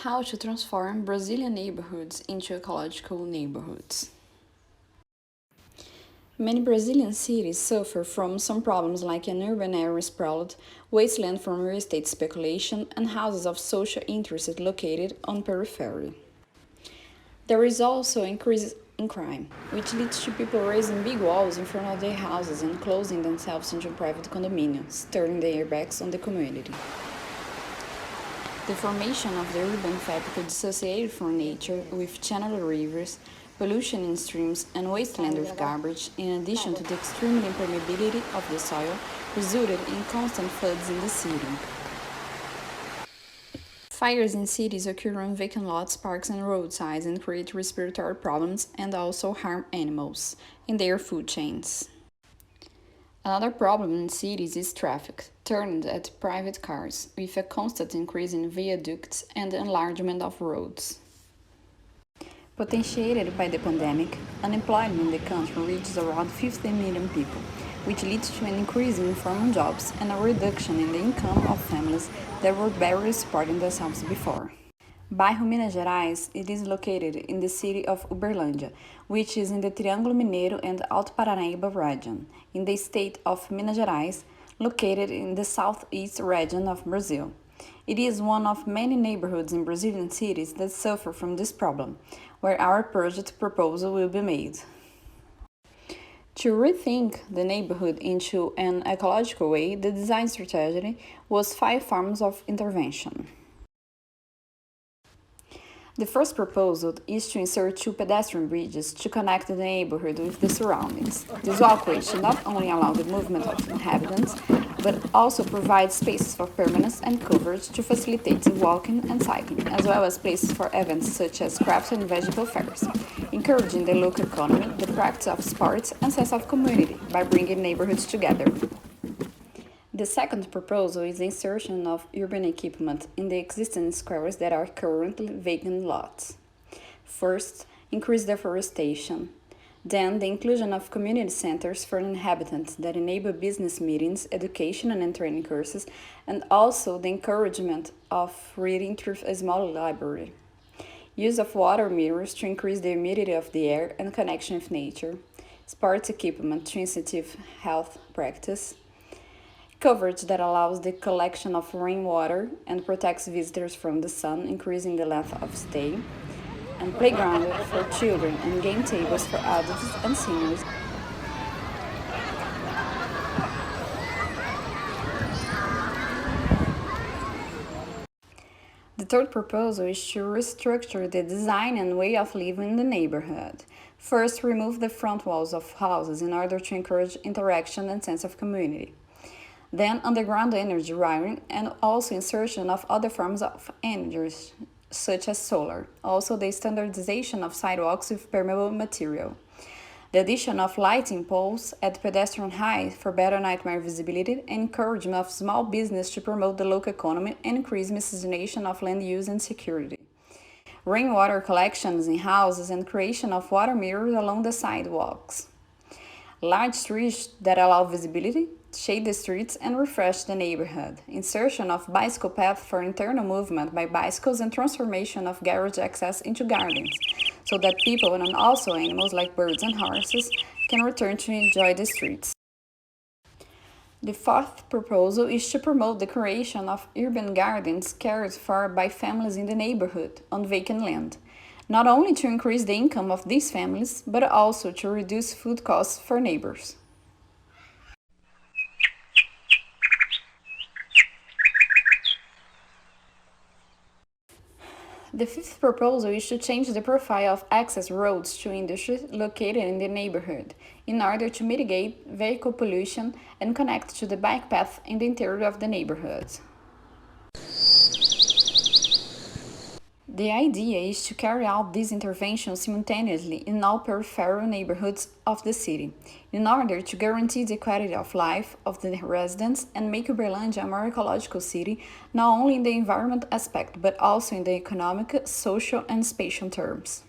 How to transform Brazilian neighborhoods into ecological neighborhoods. Many Brazilian cities suffer from some problems like an urban area sprawled, wasteland from real estate speculation, and houses of social interest located on periphery. There is also increase in crime, which leads to people raising big walls in front of their houses and closing themselves into private condominiums, turning their backs on the community. The formation of the urban fabric dissociated from nature with channeled rivers, pollution in streams, and wasteland with garbage, in addition to the extreme impermeability of the soil, resulted in constant floods in the city. Fires in cities occur on vacant lots, parks, and roadsides and create respiratory problems and also harm animals in their food chains. Another problem in cities is traffic, turned at private cars, with a constant increase in viaducts and enlargement of roads. Potentiated by the pandemic, unemployment in the country reaches around 15 million people, which leads to an increase in informal jobs and a reduction in the income of families that were barely supporting themselves before. Bairro Minas Gerais, it is located in the city of Uberlândia, which is in the Triângulo Mineiro and Alto Paranaíba region, in the state of Minas Gerais, located in the southeast region of Brazil. It is one of many neighborhoods in Brazilian cities that suffer from this problem, where our project proposal will be made. To rethink the neighborhood into an ecological way, the design strategy was 5 forms of intervention. The first proposal is to insert 2 pedestrian bridges to connect the neighborhood with the surroundings. This walkway should not only allow the movement of inhabitants, but also provide spaces for permanence and coverage to facilitate walking and cycling, as well as places for events such as craft and vegetable fairs, encouraging the local economy, the practice of sports, and sense of community by bringing neighborhoods together. The second proposal is the insertion of urban equipment in the existing squares that are currently vacant lots. First, increase deforestation. Then, the inclusion of community centers for inhabitants that enable business meetings, education and training courses, and also the encouragement of reading through a small library. Use of water mirrors to increase the humidity of the air and connection with nature. Sports equipment to incentive health practice. Coverage that allows the collection of rainwater and protects visitors from the sun, increasing the length of stay, and playground for children and game tables for adults and seniors. The third proposal is to restructure the design and way of living in the neighborhood. First, remove the front walls of houses in order to encourage interaction and sense of community. Then underground energy wiring and also insertion of other forms of energy, such as solar. Also the standardization of sidewalks with permeable material. The addition of lighting poles at pedestrian height for better nightmare visibility and encouragement of small business to promote the local economy and increase miscegenation of land use and security. Rainwater collections in houses and creation of water mirrors along the sidewalks. Large trees that allow visibility, shade the streets, and refresh the neighborhood. Insertion of bicycle path for internal movement by bicycles and transformation of garage access into gardens, so that people and also animals like birds and horses can return to enjoy the streets. The fourth proposal is to promote the creation of urban gardens cared for by families in the neighborhood on vacant land, not only to increase the income of these families, but also to reduce food costs for neighbors. The fifth proposal is to change the profile of access roads to industry located in the neighborhood in order to mitigate vehicle pollution and connect to the bike path in the interior of the neighborhood. The idea is to carry out these interventions simultaneously in all peripheral neighborhoods of the city, in order to guarantee the quality of life of the residents and make Uberlândia a more ecological city, not only in the environment aspect, but also in the economic, social, and spatial terms.